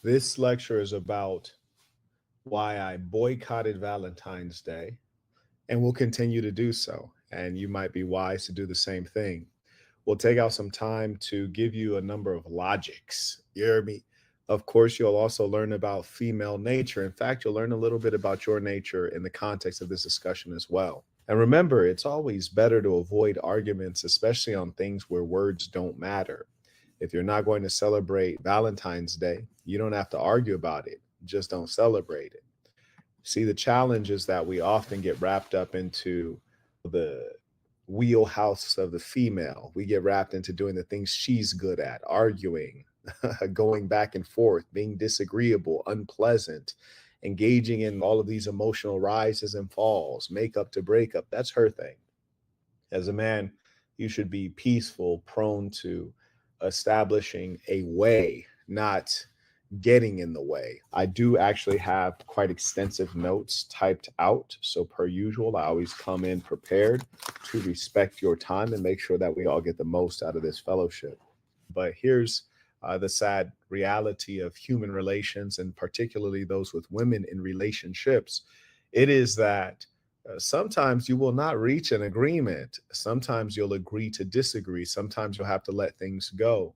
This lecture is about why I boycotted Valentine's Day and will continue to do so. And you might be wise to do the same thing. We'll take out some time to give you a number of logics. You hear me? Of course, you'll also learn about female nature. In fact, you'll learn a little bit about your nature in the context of this discussion as well. And remember, it's always better to avoid arguments, especially on things where words don't matter. If you're not going to celebrate Valentine's Day, you don't have to argue about it. Just don't celebrate it. See, the challenge is that we often get wrapped up into the wheelhouse of the female. We get wrapped into doing the things she's good at, arguing, going back and forth, being disagreeable, unpleasant, engaging in all of these emotional rises and falls, makeup to breakup. That's her thing. As a man, you should be peaceful, prone to establishing a way, not getting in the way. I do actually have quite extensive notes typed out. So, per usual, I always come in prepared to respect your time and make sure that we all get the most out of this fellowship. But here's the sad reality of human relations, and particularly those with women in relationships. It is that sometimes you will not reach an agreement. Sometimes you'll agree to disagree. Sometimes you'll have to let things go.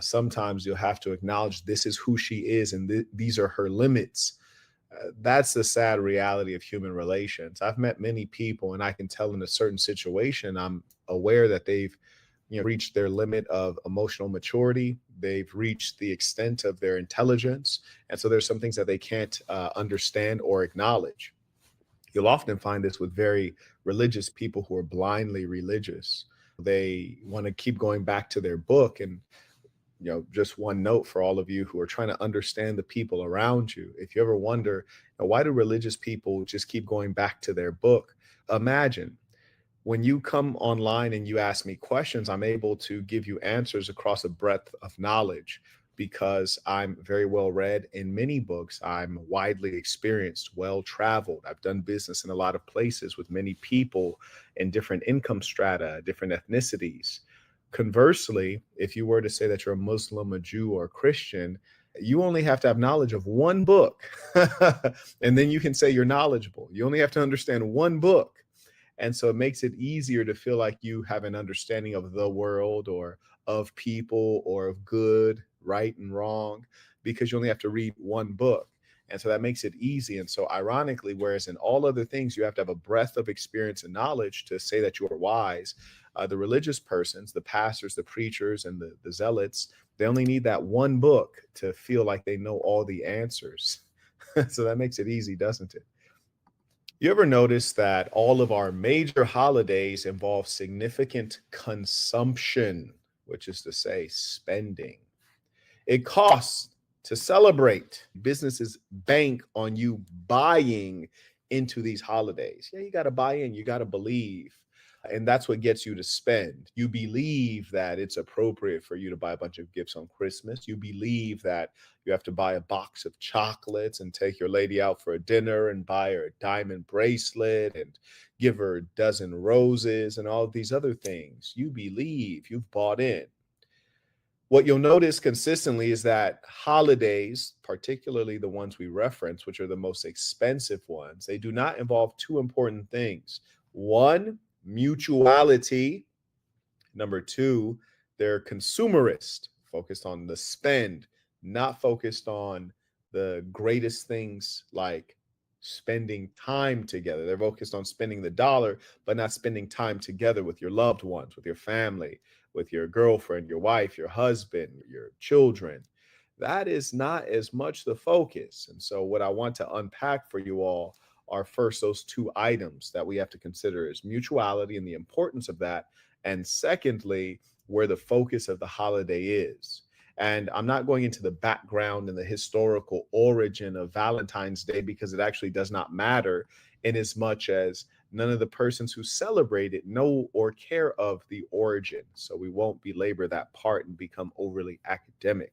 Sometimes you'll have to acknowledge this is who she is and these are her limits. That's the sad reality of human relations. I've met many people, and I can tell in a certain situation, I'm aware that they've reached their limit of emotional maturity. They've reached the extent of their intelligence. And so there's some things that they can't understand or acknowledge. You'll often find this with very religious people who are blindly religious. They want to keep going back to their book. And just one note for all of you who are trying to understand the people around you. If you ever wonder, why do religious people just keep going back to their book? Imagine when you come online and you ask me questions, I'm able to give you answers across a breadth of knowledge because I'm very well read in many books. I'm widely experienced, well traveled. I've done business in a lot of places with many people in different income strata, different ethnicities. Conversely, if you were to say that you're a Muslim, a Jew, or a Christian, you only have to have knowledge of one book, and then you can say you're knowledgeable. You only have to understand one book. And so it makes it easier to feel like you have an understanding of the world or of people or of good, right, and wrong, because you only have to read one book. And so that makes it easy. And so ironically, whereas in all other things, you have to have a breadth of experience and knowledge to say that you are wise, the religious persons, the pastors, the preachers, and the zealots, they only need that one book to feel like they know all the answers. So that makes it easy, doesn't it? You ever notice that all of our major holidays involve significant consumption, which is to say, spending? It costs to celebrate. Businesses bank on you buying into these holidays. Yeah, you got to buy in, you got to believe. And that's what gets you to spend. You believe that it's appropriate for you to buy a bunch of gifts on Christmas. You believe that you have to buy a box of chocolates and take your lady out for a dinner and buy her a diamond bracelet and give her a dozen roses and all of these other things. You believe, you've bought in. What you'll notice consistently is that holidays, particularly the ones we reference, which are the most expensive ones, they do not involve two important things. One, mutuality. Number two, they're consumerist, focused on the spend, not focused on the greatest things like spending time together. They're focused on spending the dollar, but not spending time together with your loved ones, with your family, with your girlfriend, your wife, your husband, your children. That is not as much the focus. And so what I want to unpack for you all are first those two items that we have to consider is mutuality and the importance of that. And secondly, where the focus of the holiday is. And I'm not going into the background and the historical origin of Valentine's Day because it actually does not matter in as much as none of the persons who celebrate it know or care of the origin. So we won't belabor that part and become overly academic.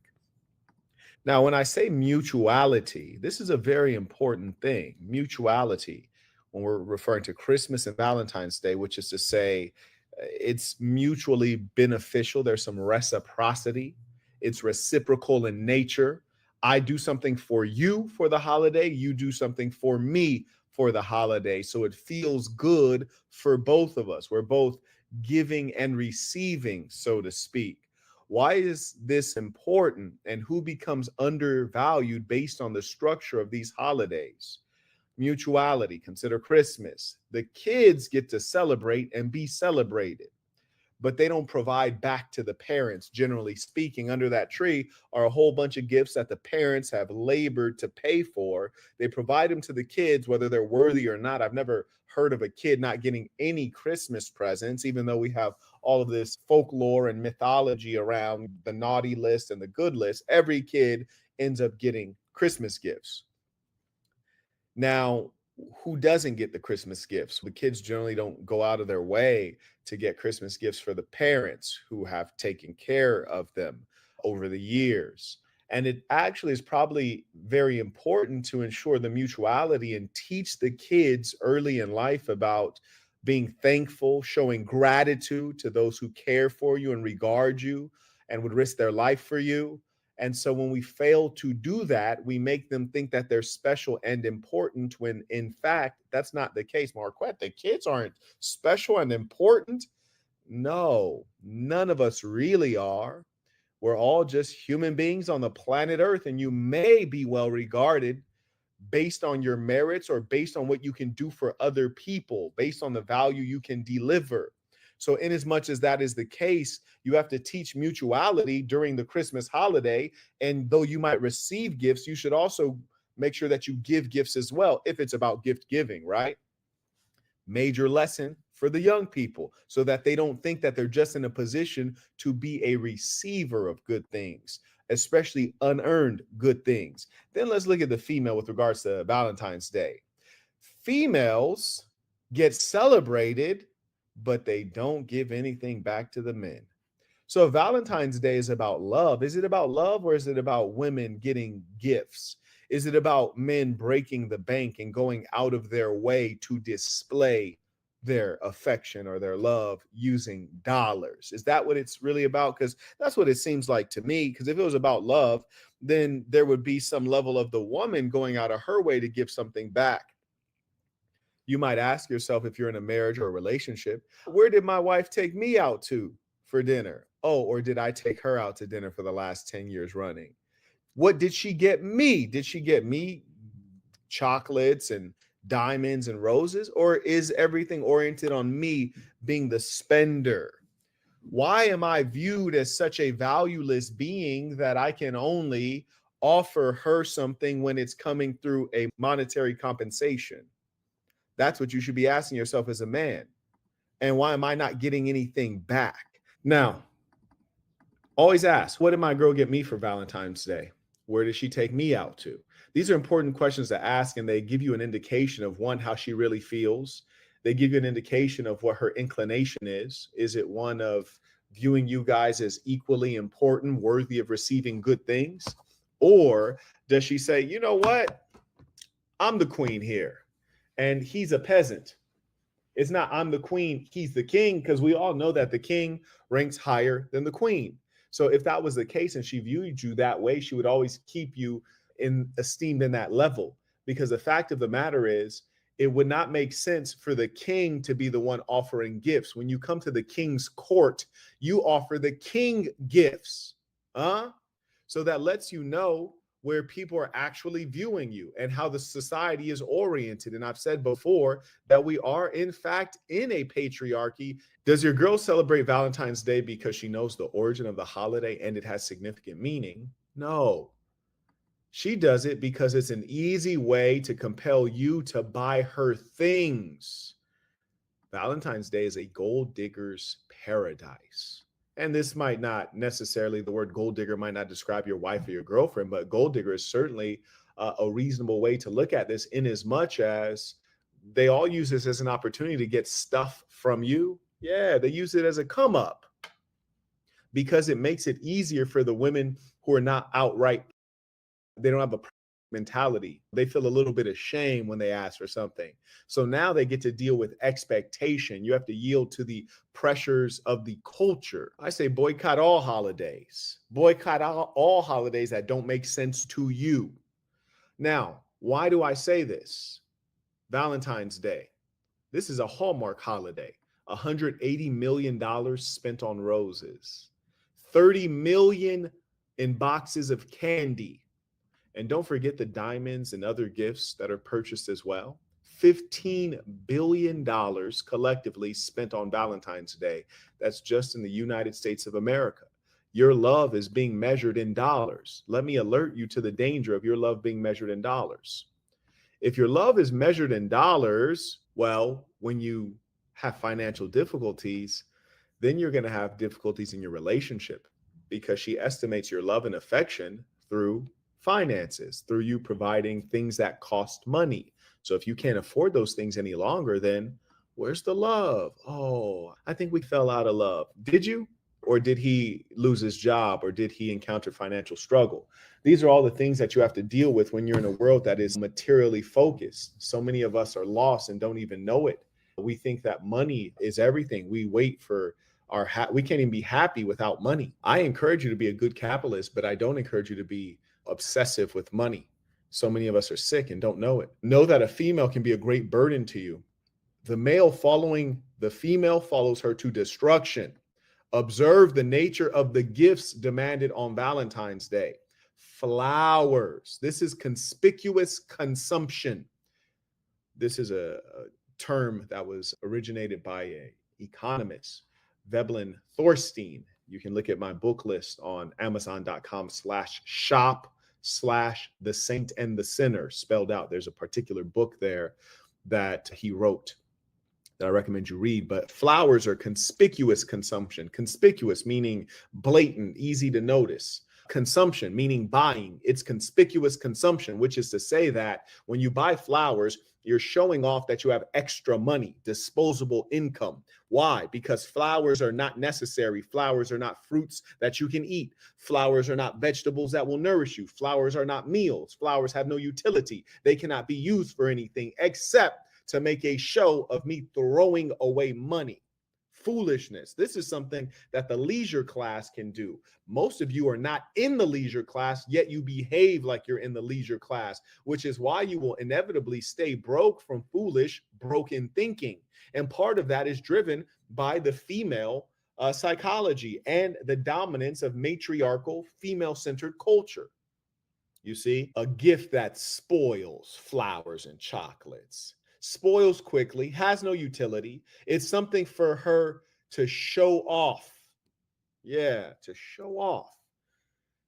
Now, when I say mutuality, this is a very important thing. Mutuality, when we're referring to Christmas and Valentine's Day, which is to say it's mutually beneficial. There's some reciprocity. It's reciprocal in nature. I do something for you for the holiday, you do something for me for the holiday. So it feels good for both of us. We're both giving and receiving, so to speak. Why is this important, and who becomes undervalued based on the structure of these holidays? Mutuality, consider Christmas. The kids get to celebrate and be celebrated, but they don't provide back to the parents. Generally speaking, under that tree are a whole bunch of gifts that the parents have labored to pay for. They provide them to the kids, whether they're worthy or not. I've never heard of a kid not getting any Christmas presents, even though we have all of this folklore and mythology around the naughty list and the good list. Every kid ends up getting Christmas gifts. Now, who doesn't get the Christmas gifts? The kids generally don't go out of their way to get Christmas gifts for the parents who have taken care of them over the years. And it actually is probably very important to ensure the mutuality and teach the kids early in life about being thankful, showing gratitude to those who care for you and regard you and would risk their life for you. And so when we fail to do that, we make them think that they're special and important when in fact, that's not the case. Marquett, the kids aren't special and important. No, none of us really are. We're all just human beings on the planet Earth, and you may be well regarded based on your merits or based on what you can do for other people, based on the value you can deliver. So, in as much as that is the case, you have to teach mutuality during the Christmas holiday. And though you might receive gifts, you should also make sure that you give gifts as well, if it's about gift giving, right? Major lesson for the young people, so that they don't think that they're just in a position to be a receiver of good things, especially unearned good things. Then let's look at the female with regards to Valentine's Day. Females get celebrated, but they don't give anything back to the men. So if Valentine's Day is about love, is it about love, or is it about women getting gifts? Is it about men breaking the bank and going out of their way to display their affection or their love using dollars? Is that what it's really about? Because that's what it seems like to me. Because if it was about love, then there would be some level of the woman going out of her way to give something back. You might ask yourself, if you're in a marriage or a relationship, where did my wife take me out to for dinner? Oh, or did I take her out to dinner for the last 10 years running? What did she get me? Did she get me chocolates and diamonds and roses? Or is everything oriented on me being the spender? Why am I viewed as such a valueless being that I can only offer her something when it's coming through a monetary compensation? That's what you should be asking yourself as a man. And why am I not getting anything back? Now, always ask, what did my girl get me for Valentine's Day? Where did she take me out to? These are important questions to ask, and they give you an indication of, one, how she really feels. They give you an indication of what her inclination is. Is it one of viewing you guys as equally important, worthy of receiving good things? Or does she say, you know what? I'm the queen here, and he's a peasant. It's not I'm the queen, he's the king, because we all know that the king ranks higher than the queen. So if that was the case and she viewed you that way, she would always keep you esteemed in that level. Because the fact of the matter is, it would not make sense for the king to be the one offering gifts. When you come to the king's court, you offer the king gifts. So that lets you know where people are actually viewing you and how the society is oriented. And I've said before that we are, in fact, in a patriarchy. Does your girl celebrate Valentine's Day because she knows the origin of the holiday and it has significant meaning? No. She does it because it's an easy way to compel you to buy her things. Valentine's Day is a gold digger's paradise. And this might not necessarily, the word gold digger might not describe your wife or your girlfriend, but gold digger is certainly a reasonable way to look at this, in as much as they all use this as an opportunity to get stuff from you. Yeah, they use it as a come up because it makes it easier for the women who are not outright, they don't have a problem mentality. They feel a little bit of shame when they ask for something. So now they get to deal with expectation. You have to yield to the pressures of the culture. I say boycott all holidays. Boycott all holidays that don't make sense to you. Now, why do I say this? Valentine's Day. This is a Hallmark holiday. $180 million spent on roses. 30 million in boxes of candy. And don't forget the diamonds and other gifts that are purchased as well. $15 billion collectively spent on Valentine's Day. That's just in the United States of America. Your love is being measured in dollars. Let me alert you to the danger of your love being measured in dollars. If your love is measured in dollars, well, when you have financial difficulties, then you're going to have difficulties in your relationship because she estimates your love and affection through finances, through you providing things that cost money. So if you can't afford those things any longer, then where's the love? Oh, I think we fell out of love. Did you? Or did he lose his job? Or did he encounter financial struggle? These are all the things that you have to deal with when you're in a world that is materially focused. So many of us are lost and don't even know it. We think that money is everything. We wait for we can't even be happy without money. I encourage you to be a good capitalist, but I don't encourage you to be obsessive with money. So many of us are sick and don't know it. Know that a female can be a great burden to you. The male following the female follows her to destruction. Observe the nature of the gifts demanded on Valentine's Day. Flowers. This is conspicuous consumption. This is a term that was originated by an economist, Veblen Thorstein. You can look at my book list on amazon.com/shop/The Saint and the Sinner spelled out. There's a particular book there that he wrote that I recommend you read. But flowers are conspicuous consumption. Conspicuous meaning blatant, easy to notice. Consumption meaning buying. It's conspicuous consumption, which is to say that when you buy flowers, you're showing off that you have extra money, disposable income. Why? Because flowers are not necessary. Flowers are not fruits that you can eat. Flowers are not vegetables that will nourish you. Flowers are not meals. Flowers have no utility. They cannot be used for anything except to make a show of me throwing away money. Foolishness. This is something that the leisure class can do. Most of you are not in the leisure class, yet you behave like you're in the leisure class, which is why you will inevitably stay broke from foolish, broken thinking. And part of that is driven by the female psychology and the dominance of matriarchal, female-centered culture. You see, a gift that spoils, flowers and chocolates, spoils quickly, has no utility. It's something for her to show off. Yeah, to show off.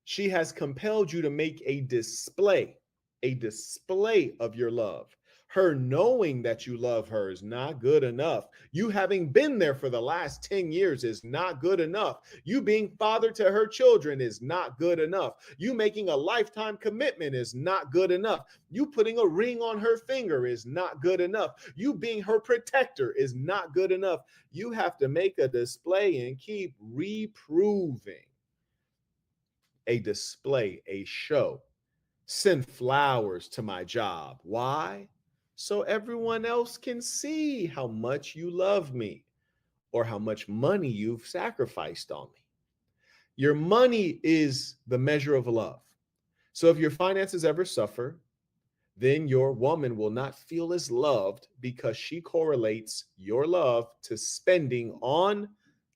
She has compelled you to make a display of your love. Her knowing that you love her is not good enough. You having been there for the last 10 years is not good enough. You being father to her children is not good enough. You making a lifetime commitment is not good enough. You putting a ring on her finger is not good enough. You being her protector is not good enough. You have to make a display and keep reproving. A display, a show. Send flowers to my job. Why? So everyone else can see how much you love me or how much money you've sacrificed on me. Your money is the measure of love. So if your finances ever suffer, then your woman will not feel as loved because she correlates your love to spending on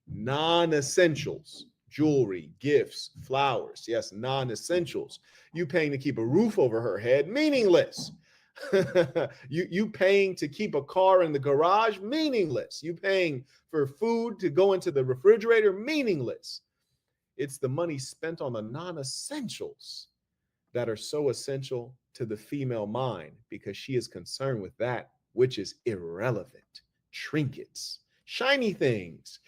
non-essentials. Jewelry, gifts, flowers. Yes, non-essentials. You paying to keep a roof over her head, meaningless. you paying to keep a car in the garage, meaningless. You paying for food to go into the refrigerator, meaningless. It's the money spent on the non-essentials that are so essential to the female mind because she is concerned with that which is irrelevant. Trinkets, shiny things.